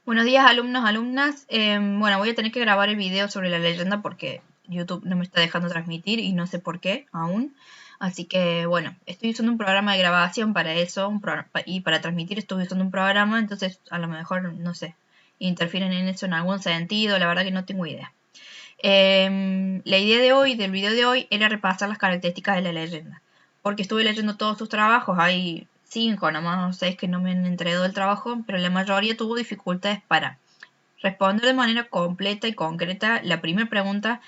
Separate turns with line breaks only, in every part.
Buenos días, alumnos, alumnas. Bueno, voy a tener que grabar el video sobre la leyenda porque YouTube no me está dejando transmitir y no sé por qué aún. Así que, bueno, estoy usando un programa de grabación para eso y para transmitir estoy usando un programa, entonces a lo mejor, no sé, interfieren en eso en algún sentido, la verdad que no tengo idea. La idea de hoy, del video de hoy, era repasar las características de la leyenda. Porque estuve leyendo todos sus trabajos, hay 5 nomás o 6 que no me han entregado el trabajo, pero la mayoría tuvo dificultades para responder de manera completa y concreta la primera pregunta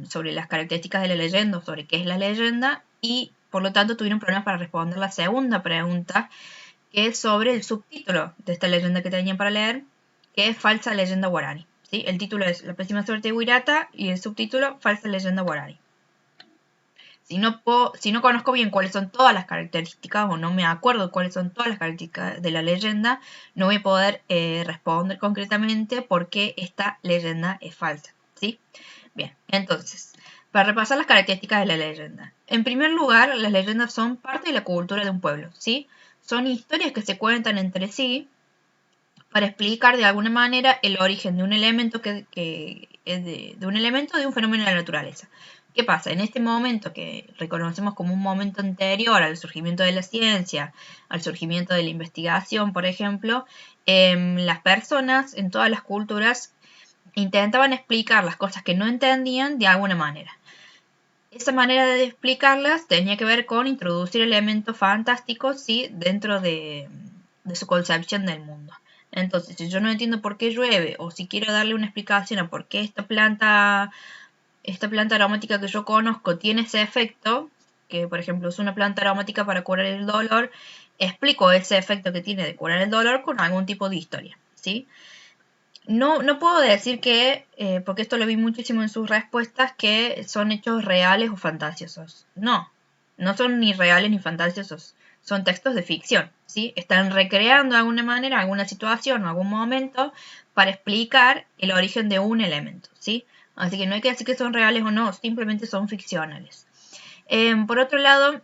sobre las características de la leyenda, sobre qué es la leyenda, y por lo tanto tuvieron problemas para responder la segunda pregunta, que es sobre el subtítulo de esta leyenda que tenían para leer, que es Falsa Leyenda Guarani. ¿Sí? El título es La pésima suerte de Wirata y el subtítulo Falsa Leyenda Guarani. Si no conozco bien cuáles son todas las características o no me acuerdo cuáles son todas las características de la leyenda, no voy a poder responder concretamente por qué esta leyenda es falsa. ¿Sí? Bien, entonces, para repasar las características de la leyenda. En primer lugar, las leyendas son parte de la cultura de un pueblo. ¿Sí? Son historias que se cuentan entre sí para explicar de alguna manera el origen de un elemento que es de un elemento de un fenómeno de la naturaleza. ¿Qué pasa? En este momento que reconocemos como un momento anterior al surgimiento de la ciencia, al surgimiento de la investigación, por ejemplo, las personas en todas las culturas intentaban explicar las cosas que no entendían de alguna manera. Esa manera de explicarlas tenía que ver con introducir elementos fantásticos, ¿sí? Dentro de su concepción del mundo. Entonces, si yo no entiendo por qué llueve, o si quiero darle una explicación a por qué esta planta aromática que yo conozco tiene ese efecto, que por ejemplo es una planta aromática para curar el dolor, explico ese efecto que tiene de curar el dolor con algún tipo de historia, ¿sí? No puedo decir que, porque esto lo vi muchísimo en sus respuestas, que son hechos reales o fantasiosos. No son ni reales ni fantasiosos. Son textos de ficción, ¿sí? Están recreando de alguna manera alguna situación o algún momento para explicar el origen de un elemento, ¿sí? Así que no hay que decir que son reales o no, simplemente son ficcionales. Por otro lado,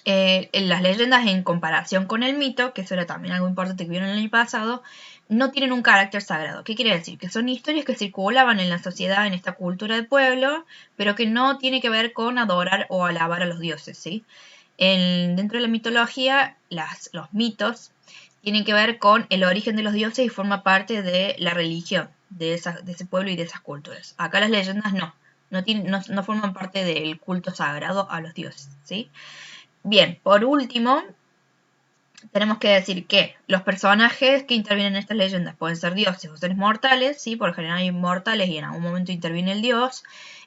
las leyendas en comparación con el mito, que eso era también algo importante que vieron el año pasado, no tienen un carácter sagrado. ¿Qué quiere decir? Que son historias que circulaban en la sociedad, en esta cultura del pueblo, pero que no tiene que ver con adorar o alabar a los dioses, ¿sí? Dentro de la mitología, los mitos tienen que ver con el origen de los dioses y forma parte de la religión de ese pueblo y de esas culturas. Acá las leyendas no forman parte del culto sagrado a los dioses, ¿sí? Bien, por último, tenemos que decir que los personajes que intervienen en estas leyendas pueden ser dioses o seres mortales, ¿sí? Por lo general hay mortales y en algún momento interviene el dios.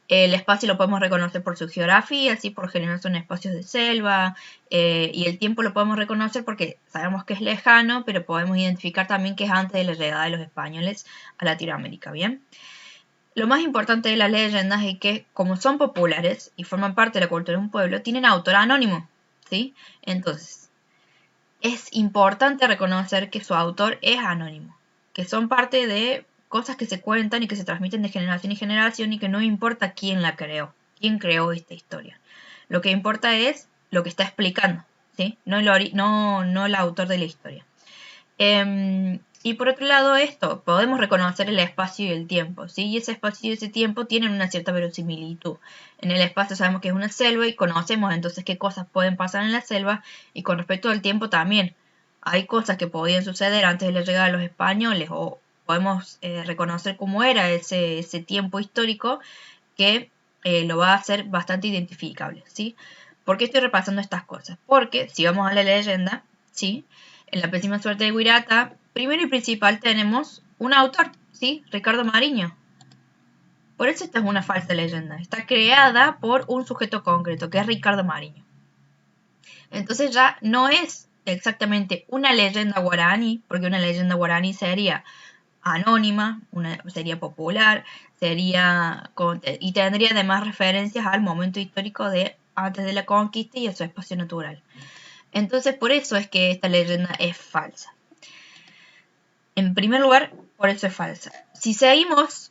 El espacio lo podemos reconocer por su geografía, ¿sí? Por lo general son espacios de selva. Y el tiempo lo podemos reconocer porque sabemos que es lejano, pero podemos identificar también que es antes de la llegada de los españoles a Latinoamérica, ¿bien? Lo más importante de las leyendas es que, como son populares y forman parte de la cultura de un pueblo, tienen autor anónimo, ¿sí? Entonces, es importante reconocer que su autor es anónimo, que son parte de cosas que se cuentan y que se transmiten de generación en generación y que no importa quién la creó, quién creó esta historia. Lo que importa es lo que está explicando, ¿sí? No el autor de la historia. Y por otro lado esto, podemos reconocer el espacio y el tiempo, ¿sí? Y ese espacio y ese tiempo tienen una cierta verosimilitud. En el espacio sabemos que es una selva y conocemos entonces qué cosas pueden pasar en la selva, y con respecto al tiempo también. Hay cosas que podían suceder antes de la llegada de los españoles, o podemos reconocer cómo era ese tiempo histórico que lo va a hacer bastante identificable, ¿sí? ¿Por qué estoy repasando estas cosas? Porque si vamos a la leyenda, ¿sí? En la pésima suerte de Wirata, primero y principal tenemos un autor, ¿sí? Ricardo Mariño. Por eso esta es una falsa leyenda. Está creada por un sujeto concreto, que es Ricardo Mariño. Entonces ya no es exactamente una leyenda guaraní, porque una leyenda guaraní sería anónima, sería popular, y tendría además referencias al momento histórico de antes de la conquista y a su espacio natural. Entonces por eso es que esta leyenda es falsa. En primer lugar, por eso es falsa. Si seguimos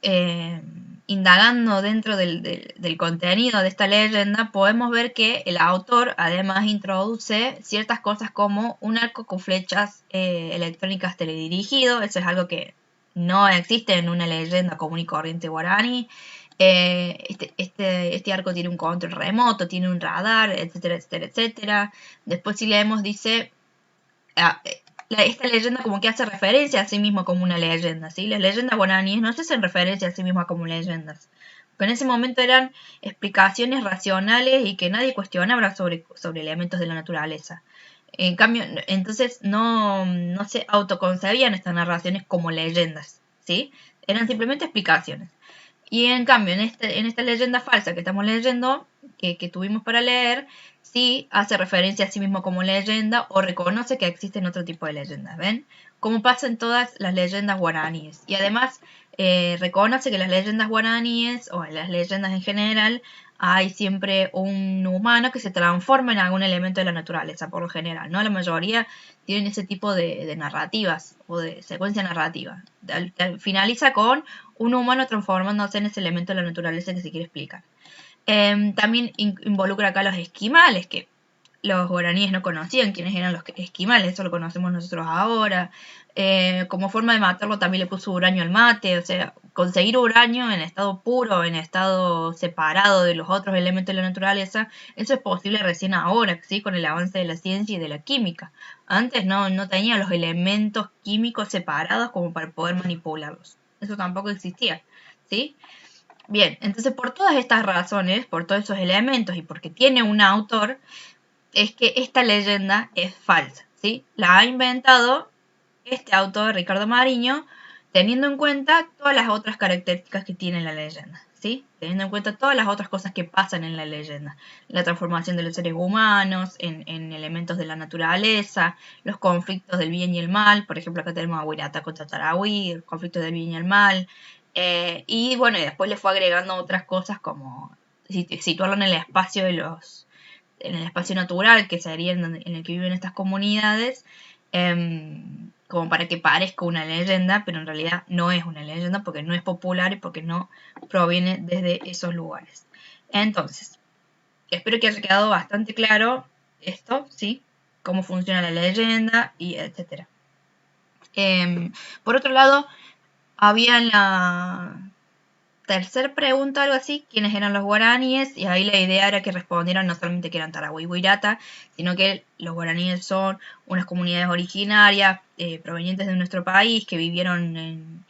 indagando dentro del contenido de esta leyenda, podemos ver que el autor además introduce ciertas cosas como un arco con flechas electrónicas teledirigido. Eso es algo que no existe en una leyenda común y corriente guaraní. Este arco tiene un control remoto, tiene un radar, etcétera, etcétera, etcétera. Después si leemos dice... esta leyenda como que hace referencia a sí mismo como una leyenda, ¿sí? Las leyendas guaraníes no se hacen referencia a sí mismas como leyendas. Porque en ese momento eran explicaciones racionales y que nadie cuestionaba sobre elementos de la naturaleza. En cambio, entonces no se autoconcebían estas narraciones como leyendas, ¿sí? Eran simplemente explicaciones. Y en cambio, en esta leyenda falsa que estamos leyendo, que tuvimos para leer, sí hace referencia a sí mismo como leyenda o reconoce que existen otro tipo de leyendas, ¿ven? Como pasa en todas las leyendas guaraníes. Y además reconoce que las leyendas guaraníes, o en las leyendas en general, hay siempre un humano que se transforma en algún elemento de la naturaleza, por lo general, ¿no? La mayoría tienen ese tipo de narrativas o de secuencia narrativa. Finaliza con un humano transformándose en ese elemento de la naturaleza que se quiere explicar. También involucra acá los esquimales, que los guaraníes no conocían quiénes eran los esquimales, eso lo conocemos nosotros ahora. Como forma de matarlo también le puso uranio al mate, o sea, conseguir uranio en estado puro, en estado separado de los otros elementos de la naturaleza, eso es posible recién ahora, ¿sí? Con el avance de la ciencia y de la química. Antes no tenía los elementos químicos separados como para poder manipularlos. Eso tampoco existía, ¿sí? Bien, entonces por todas estas razones, por todos esos elementos y porque tiene un autor, es que esta leyenda es falsa, ¿sí? La ha inventado este autor, Ricardo Mariño, teniendo en cuenta todas las otras características que tiene la leyenda, ¿sí? Teniendo en cuenta todas las otras cosas que pasan en la leyenda. La transformación de los seres humanos en elementos de la naturaleza, los conflictos del bien y el mal, por ejemplo acá tenemos a Huirata contra Tarahui, los conflictos del bien y el mal, y bueno, y después le fue agregando otras cosas como situarlo en el espacio en el espacio natural, que sería en el que viven estas comunidades, como para que parezca una leyenda, pero en realidad no es una leyenda porque no es popular y porque no proviene desde esos lugares. Entonces, espero que haya quedado bastante claro esto, ¿sí? Cómo funciona la leyenda y etcétera. Por otro lado, había la tercer pregunta, algo así, quiénes eran los guaraníes, y ahí la idea era que respondieran no solamente que eran Tarahui y Huirata, sino que los guaraníes son unas comunidades originarias provenientes de nuestro país que vivieron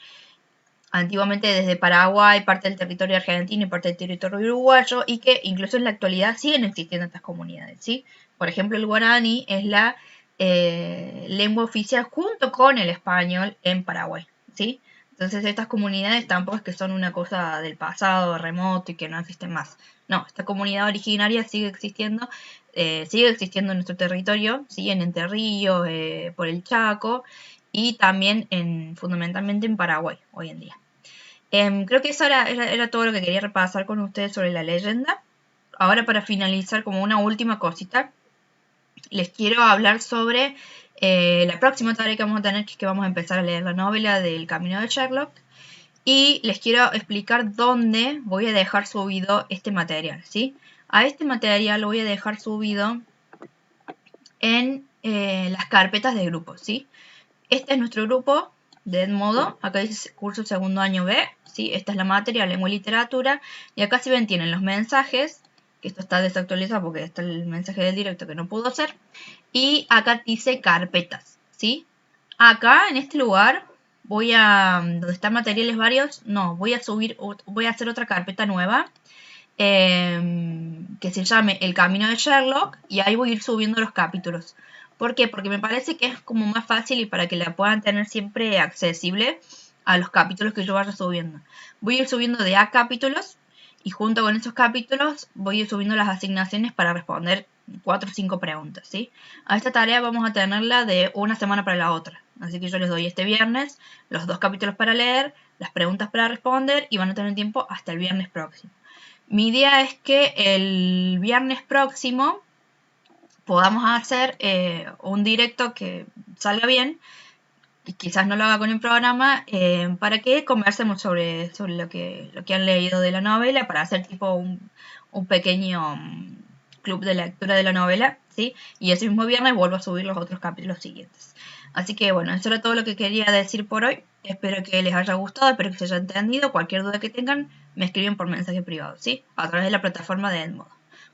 antiguamente desde Paraguay, parte del territorio argentino y parte del territorio uruguayo, y que incluso en la actualidad siguen existiendo estas comunidades, ¿sí? Por ejemplo, el guaraní es la lengua oficial junto con el español en Paraguay, ¿sí? Entonces estas comunidades tampoco es que son una cosa del pasado remoto y que no existen más. No, esta comunidad originaria sigue existiendo en nuestro territorio, ¿sí? En Entre Ríos, por el Chaco y también fundamentalmente en Paraguay hoy en día. Creo que eso era todo lo que quería repasar con ustedes sobre la leyenda. Ahora para finalizar como una última cosita, les quiero hablar sobre la próxima tarea que vamos a tener, que es que vamos a empezar a leer la novela del Camino de Sherlock. Y les quiero explicar dónde voy a dejar subido este material, ¿sí? A este material lo voy a dejar subido en las carpetas de grupos, ¿sí? Este es nuestro grupo de Edmodo. Acá dice curso segundo año B, ¿sí? Esta es la materia, lengua y literatura. Y acá si ven tienen los mensajes, que esto está desactualizado porque está el mensaje del directo que no pudo ser. Y acá dice carpetas, ¿sí? Acá en este lugar donde están materiales varios, no, voy a hacer otra carpeta nueva que se llame El Camino de Sherlock y ahí voy a ir subiendo los capítulos. ¿Por qué? Porque me parece que es como más fácil y para que la puedan tener siempre accesible a los capítulos que yo vaya subiendo. Voy a ir subiendo de a capítulos y junto con esos capítulos voy a ir subiendo las asignaciones para responder 4 o 5 preguntas, ¿sí? A esta tarea vamos a tenerla de una semana para la otra. Así que yo les doy este viernes los 2 capítulos para leer, las preguntas para responder y van a tener tiempo hasta el viernes próximo. Mi idea es que el viernes próximo podamos hacer un directo que salga bien quizás no lo haga con el programa, para que conversemos sobre lo que han leído de la novela, para hacer tipo un pequeño club de lectura de la novela, ¿sí? Y ese mismo viernes vuelvo a subir los otros capítulos siguientes. Así que bueno, eso era todo lo que quería decir por hoy. Espero que les haya gustado, espero que se haya entendido. Cualquier duda que tengan, me escriben por mensaje privado, ¿sí? A través de la plataforma de Edmodo.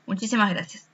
Muchísimas gracias.